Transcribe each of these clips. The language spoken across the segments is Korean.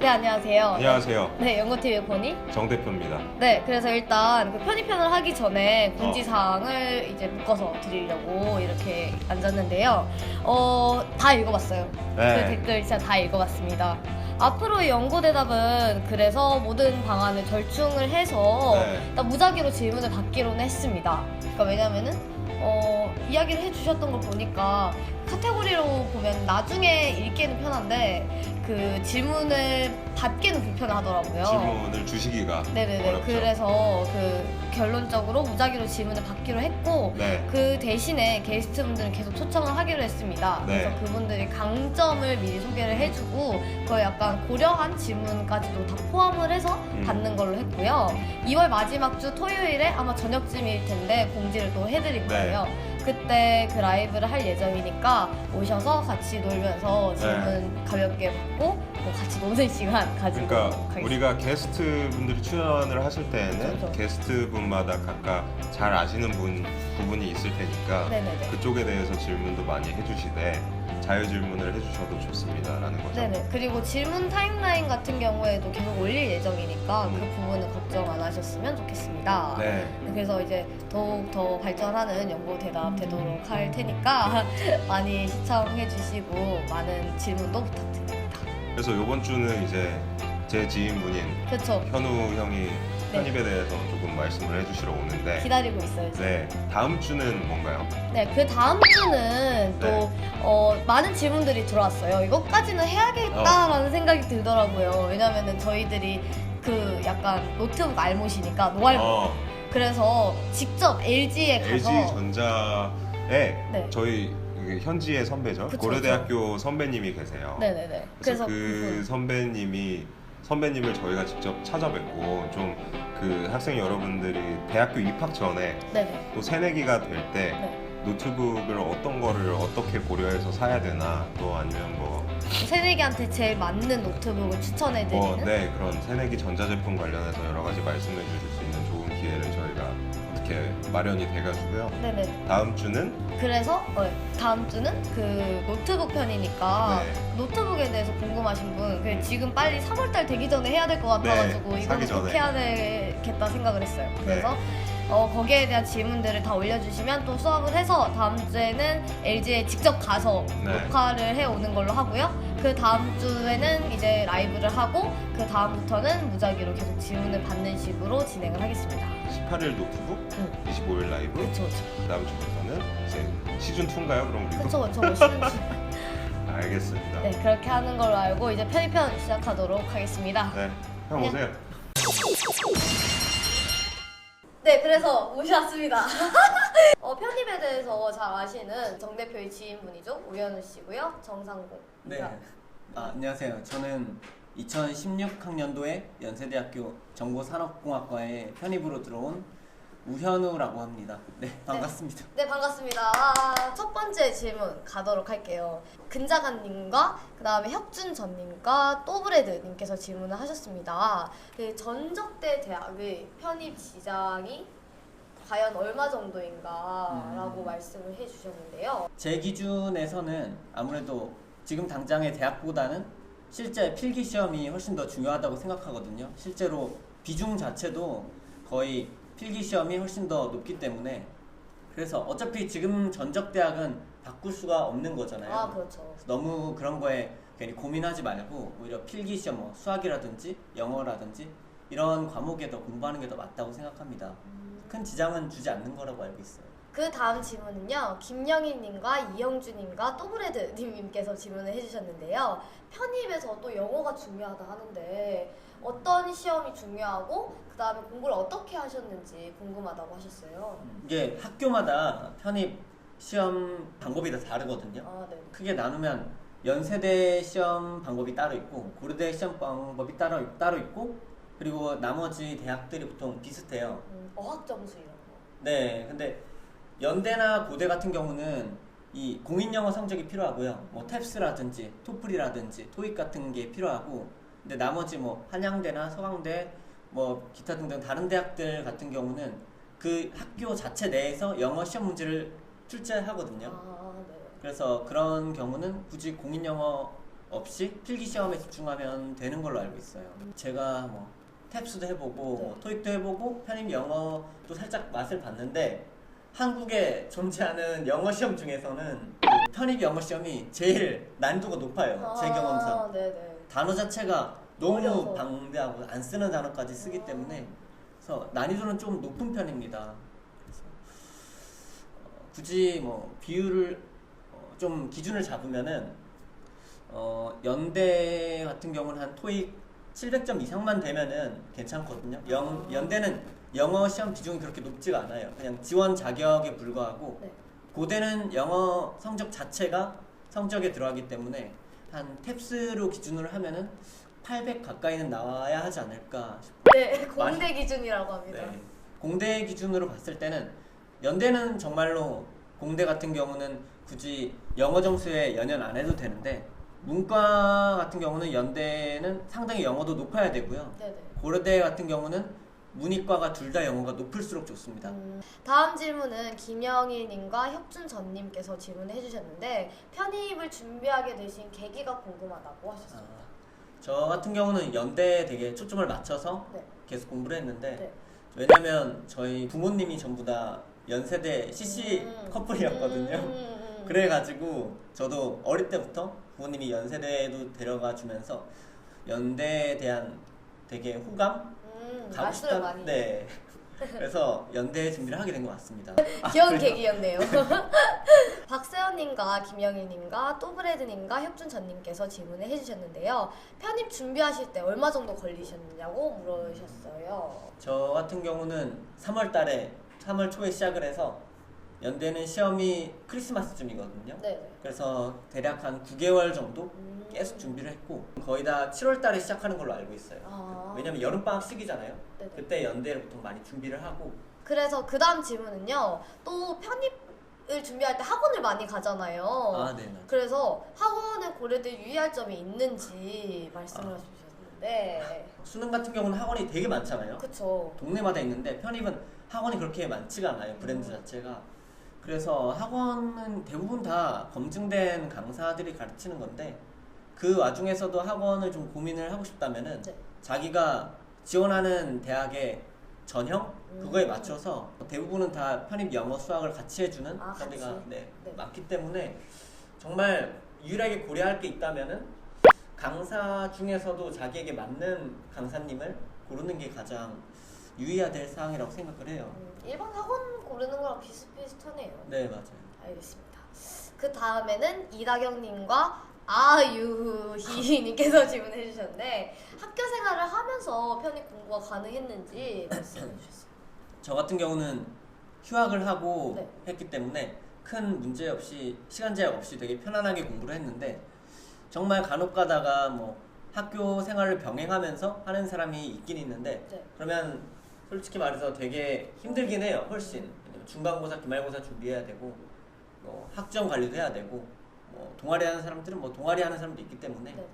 네, 안녕하세요. 안녕하세요. 네, 연구TV의 보니. 정 대표입니다. 네, 그래서 일단 그 편입편을 하기 전에 공지사항을 이제 묶어서 드리려고 이렇게 앉았는데요. 다 읽어봤어요. 네. 그 댓글 진짜 다 읽어봤습니다. 앞으로의 연구 대답은 그래서 모든 방안을 절충을 해서 네. 일단 무작위로 질문을 받기로는 했습니다. 그러니까 왜냐면은 이야기를 해주셨던 걸 보니까 카테고리로 보면 나중에 읽기에는 편한데 그 질문을 받기는 불편하더라고요. 질문을 주시기가 네네네. 어렵죠. 그래서 그 결론적으로 무작위로 질문을 받기로 했고 네. 그 대신에 게스트분들은 계속 초청을 하기로 했습니다. 네. 그래서 그분들이 강점을 미리 소개를 해주고 그걸 약간 고려한 질문까지도 다 포함을 해서 받는 걸로 했고요. 2월 마지막 주 토요일에 아마 저녁쯤일 텐데 공지를 또 해드릴 거예요. 그때 그 라이브를 할 예정이니까 오셔서 같이 놀면서 질문 가볍게 받고 뭐 같이 노는 시간 가지고 그러니까 가겠습니다. 우리가 게스트분들이 출연을 하실 때에는 그렇죠. 게스트분마다 각각 잘 아시는 부분이 있을 테니까 네네네. 그쪽에 대해서 질문도 많이 해주시되 자유 질문을 해주셔도 좋습니다라는 거죠. 네네. 그리고 질문 타임라인 같은 경우에도 계속 올릴 예정이니까 그 부분은 걱정 안 하셨으면 좋겠습니다. 네. 그래서 이제 더욱 더 발전하는 연구 대답 되도록 할 테니까 많이 시청해 주시고 많은 질문도 부탁드립니다. 그래서 이번 주는 이제 제 지인분인 그렇죠. 현우 형이 편입에 대해서 조금 말씀을 해주시러 오는데 기다리고 있어요. 지금. 네. 다음 주는 뭔가요? 네, 그 다음 주는 또 많은 질문들이 들어왔어요. 이것까지는 해야겠다라는 생각이 들더라고요. 왜냐면은 저희들이 그 약간 노트북 알못이니까 노알못. 그래서 직접 LG에 가서 LG전자에 저희 현지의 선배죠. 그쵸, 고려대학교 선배님이 계세요. 네네네. 그래서 그 선배님을 저희가 직접 찾아뵙고 좀 그 학생 여러분들이 대학교 입학 전에 네네. 또 새내기가 될 때 네. 노트북을 어떤 거를 어떻게 고려해서 사야 되나 또 아니면 새내기한테 제일 맞는 노트북을 추천해드리는 네, 그런 새내기 전자제품 관련해서 여러 가지 말씀해 주실 수 있는 좋은 기회를 저희가 어떻게 마련이 돼가지고요. 네네. 다음 주는 그래서 다음 주는 그 노트북 편이니까 노트북에 대해서 궁금하신 분 지금 빨리 3월달 되기 전에 해야 될 것 같아가지고 이거는 꼭 해야 되겠다 생각을 했어요. 그래서 거기에 대한 질문들을 다 올려주시면 또 수업을 해서 다음 주에는 LG에 직접 가서 녹화를 해오는 걸로 하고요. 그 다음 주에는 이제 라이브를 하고 그 다음부터는 무작위로 계속 질문을 받는 식으로 진행을 하겠습니다. 18일 노트북, 25일 라이브. 그쵸. 그 다음 주부터는 이제 시즌 2인가요? 그럼 우리도? 그쵸. 시즌 알겠습니다. 네, 그렇게 하는 걸로 알고 이제 편입편 시작하도록 하겠습니다. 네, 형 오세요. 네, 그래서 모셔왔습니다. 편입에 대해서 잘 아시는 정 대표의 지인분이죠. 우현우 씨고요. 정상공. 네. 안녕하세요. 저는 2016학년도에 연세대학교 정보산업공학과에 편입으로 들어온 우현우라고 합니다. 네, 반갑습니다. 네, 반갑습니다. 첫 번째 질문 가도록 할게요. 근자간님과 그 다음에 혁준전님과 또브레드님께서 질문을 하셨습니다. 그 전적대 대학의 편입 지장이 과연 얼마 정도인가 라고 말씀을 해주셨는데요. 제 기준에서는 아무래도 지금 당장의 대학보다는 실제 필기시험이 훨씬 더 중요하다고 생각하거든요. 실제로 비중 자체도 거의 필기시험이 훨씬 더 높기 때문에 그래서 어차피 지금 전적대학은 바꿀 수가 없는 거잖아요. 그렇죠. 너무 그런 거에 괜히 고민하지 말고 오히려 필기시험 뭐 수학이라든지 영어라든지 이런 과목에 더 공부하는 게 더 맞다고 생각합니다. 큰 지장은 주지 않는 거라고 알고 있어요. 그 다음 질문은요. 김영희님과 이영주님과 또브레드님께서 질문을 해주셨는데요. 편입에서 또 영어가 중요하다 하는데 어떤 시험이 중요하고 그 다음에 공부를 어떻게 하셨는지 궁금하다고 하셨어요. 이게 학교마다 편입 시험 방법이 다 다르거든요. 네. 크게 나누면 연세대 시험 방법이 따로 있고 고려대 시험 방법이 따로 있고 그리고 나머지 대학들이 보통 비슷해요. 어학 점수 이런 거. 네, 근데 연대나 고대 같은 경우는 이 공인영어 성적이 필요하고요. 뭐 탭스라든지 토플이라든지 토익 같은 게 필요하고 근데 나머지 뭐 한양대나 서강대 뭐 기타 등등 다른 대학들 같은 경우는 그 학교 자체 내에서 영어 시험 문제를 출제하거든요. 네. 그래서 그런 경우는 굳이 공인영어 없이 필기 시험에 집중하면 되는 걸로 알고 있어요. 제가 뭐 탭스도 해보고 뭐 토익도 해보고 편입 영어도 살짝 맛을 봤는데 한국에 존재하는 영어 시험 중에서는 그 편입 영어 시험이 제일 난이도가 높아요. 제 경험상. 네네. 단어 자체가 너무 어려서. 방대하고 안 쓰는 단어까지 쓰기 때문에 그래서 난이도는 좀 높은 편입니다. 그래서 굳이 뭐 비율을 좀 기준을 잡으면은 연대 같은 경우는 한 토익 700점 이상만 되면은 괜찮거든요. 연대는 영어 시험 비중이 그렇게 높지가 않아요. 그냥 지원 자격에 불과하고 네. 고대는 영어 성적 자체가 성적에 들어가기 때문에 한 탭스로 기준으로 하면은 800 가까이는 나와야 하지 않을까 싶어요. 네, 공대 기준이라고 합니다. 네. 공대 기준으로 봤을 때는 연대는 정말로 공대 같은 경우는 굳이 영어 점수에 연연 안 해도 되는데 문과 같은 경우는 연대는 상당히 영어도 높아야 되고요. 네네. 고려대 같은 경우는 문이과가 둘 다 영어가 높을수록 좋습니다. 다음 질문은 김영희님과 혁준 전님께서 질문해 주셨는데 편입을 준비하게 되신 계기가 궁금하다고 하셨어요. 저 같은 경우는 연대에 되게 초점을 맞춰서 네. 계속 공부를 했는데 네. 왜냐면 저희 부모님이 전부 다 연세대 CC 커플이었거든요. 그래가지고 저도 어릴 때부터 부모님이 연세대에도 데려가 주면서 연대에 대한 되게 호감? 가고 말씀을 싶다. 많이. 네. 그래서 연대 준비를 하게 된 것 같습니다. 귀여운 그래요? 계기였네요. 박세현님과 김영희님과 또브레드님과 혁준전님께서 질문을 해주셨는데요. 편입 준비하실 때 얼마 정도 걸리셨느냐고 물으셨어요. 저 같은 경우는 3월 초에 시작을 해서 연대는 시험이 크리스마스쯤이거든요. 네. 그래서 대략 한 9개월 정도 계속 준비를 했고 거의 다 7월 달에 시작하는 걸로 알고 있어요. 왜냐면 여름방학 시기잖아요. 네네. 그때 연대를 보통 많이 준비를 하고 그래서 그 다음 질문은요. 또 편입을 준비할 때 학원을 많이 가잖아요. 네. 그래서 학원을 고를 때 유의할 점이 있는지 말씀을 해주셨는데 수능 같은 경우는 학원이 되게 많잖아요. 그쵸. 동네마다 있는데 편입은 학원이 그렇게 많지가 않아요. 브랜드 자체가. 그래서 학원은 대부분 다 검증된 강사들이 가르치는 건데 그 와중에서도 학원을 좀 고민을 하고 싶다면은 네. 자기가 지원하는 대학의 전형 그거에 맞춰서 대부분은 다 편입 영어 수학을 같이 해주는 같이? 네, 네. 많기 때문에 정말 유일하게 고려할 게 있다면은 강사 중에서도 자기에게 맞는 강사님을 고르는 게 가장 유의해야 될 사항이라고 생각을 해요. 일반 학원 고르는 거랑 비슷비슷하네요. 네, 맞아요. 알겠습니다. 그 다음에는 이다경님과 아유희님께서 질문해 주셨는데 학교 생활을 하면서 편입 공부가 가능했는지 말씀해 주셨어요. 저 같은 경우는 휴학을 하고 네. 했기 때문에 큰 문제 없이 시간 제약 없이 되게 편안하게 공부를 했는데 정말 간혹 가다가 뭐 학교 생활을 병행하면서 하는 사람이 있긴 있는데 네. 그러면 솔직히 말해서 되게 힘들긴 해요. 훨씬. 왜냐면 중간고사, 기말고사 준비해야 되고 뭐 학점 관리도 해야 되고 뭐 동아리 하는 사람들은 뭐 동아리 하는 사람도 있기 때문에 네네.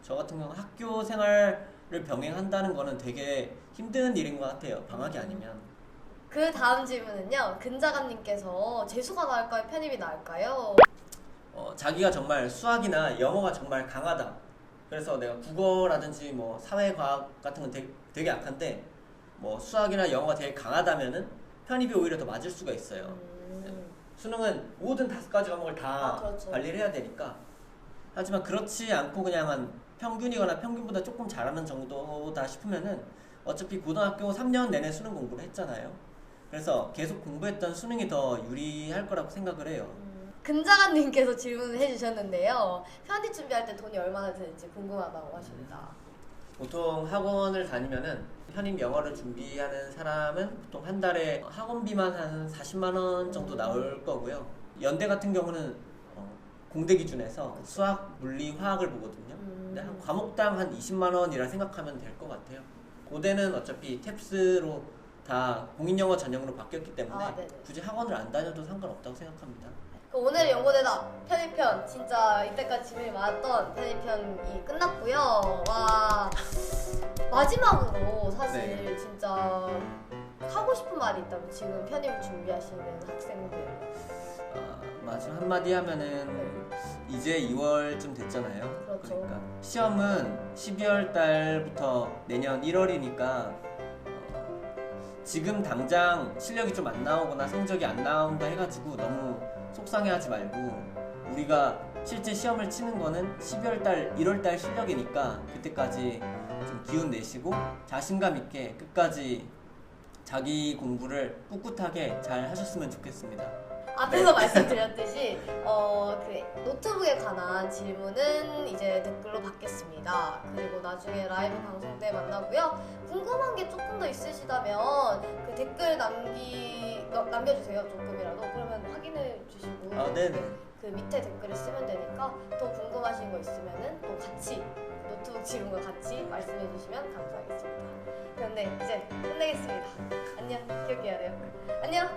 저 같은 경우는 학교 생활을 병행한다는 거는 되게 힘든 일인 것 같아요. 방학이 아니면. 그 다음 질문은요. 근자감님께서 재수가 나을까요? 편입이 나을까요? 자기가 정말 수학이나 영어가 정말 강하다. 그래서 내가 국어라든지 뭐 사회과학 같은 건 되게 약한데 뭐 수학이나 영어가 되게 강하다면은 편입이 오히려 더 맞을 수가 있어요. 수능은 모든 5가지 과목을 다 그렇죠. 관리를 해야 되니까. 하지만 그렇지 않고 그냥 한 평균이거나 평균보다 조금 잘하는 정도다 싶으면은 어차피 고등학교 3년 내내 수능 공부를 했잖아요. 그래서 계속 공부했던 수능이 더 유리할 거라고 생각을 해요. 근자감님께서 질문을 해주셨는데요. 편입 준비할 때 돈이 얼마나 드는지 궁금하다고 하십니다. 보통 학원을 다니면은 편입 영어를 준비하는 사람은 보통 한 달에 학원비만 한 40만 원 정도 나올 거고요. 연대 같은 경우는 공대 기준에서 수학, 물리, 화학을 보거든요. 근데 한 과목당 한 20만 원이라 생각하면 될 것 같아요. 고대는 어차피 탭스로 다 공인영어 전형으로 바뀌었기 때문에 굳이 학원을 안 다녀도 상관없다고 생각합니다. 오늘 연고대답 편입편 진짜 이때까지 질문이 많았던 편입편이 끝났고요. 와 마지막으로 사실 진짜 하고 싶은 말이 있다면 지금 편입 준비하시는 학생들 마지막 한마디 하면은 이 이제 2월쯤 됐잖아요. 그렇죠. 그러니까 시험은 12월 달부터 내년 1월이니까 지금 당장 실력이 좀 안 나오거나 성적이 안 나온다 해가지고 너무 속상해하지 말고 우리가 실제 시험을 치는 거는 12월 달, 1월 달 실력이니까 그때까지 좀 기운 내시고 자신감 있게 끝까지 자기 공부를 꿋꿋하게 잘 하셨으면 좋겠습니다. 앞에서 말씀드렸듯이 그 노트북에 관한 질문은 이제 댓글로 받겠습니다. 그리고 나중에 라이브 방송 때 만나고요. 궁금한 게 조금 더 있으시다면 그 댓글 남겨주세요. 조금이라도. 그러면 확인해 주시고 네네. 그 밑에 댓글을 쓰면 되니까 더 궁금하신 거 있으면은 또 같이 노트북 질문과 같이 말씀해 주시면 감사하겠습니다. 그런데 이제 끝내겠습니다. 안녕. 기억해야 돼요. 안녕.